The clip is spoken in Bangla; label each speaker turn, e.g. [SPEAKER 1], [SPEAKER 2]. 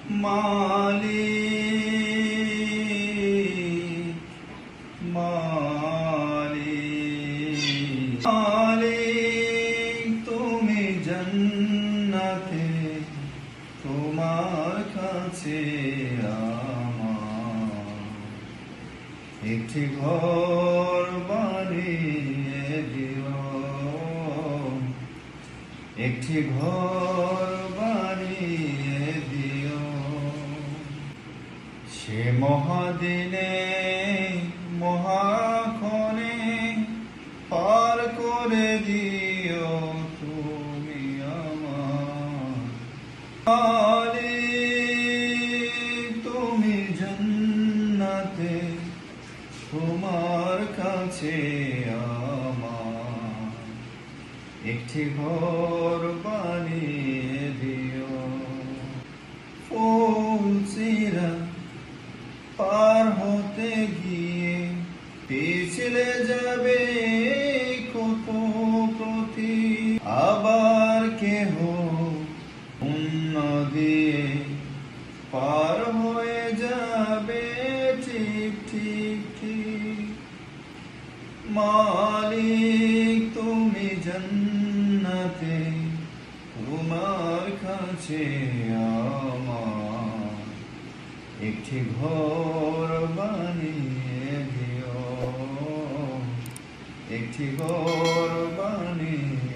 [SPEAKER 1] মালিক মালিক মালিক তুমি জান্নাতে তোমার কাছে আমার একটি ঘর বানিয়ে দিও, একটি ঘর বানিয়ে দিও। সে মহাদিনে মহাক্ষণে পার করে দিও তুমি আমার মালিক তুমি জান্নাতে তোমার কাছে আমার একটি ঘর বানিয়ে দিও। ফুলসিরা পার হতে গিয়ে পিছলে যাবে কত প্রতি, আবার কেহ পুণ্য দিয়ে পার হয়ে যাবে ঠিক ঠিক ঠিক। মালিক তুমি জান্নাতে তোমার কাছে আমার একটি ঘর বানিয়ে দিও, একটি ঘর বানিয়ে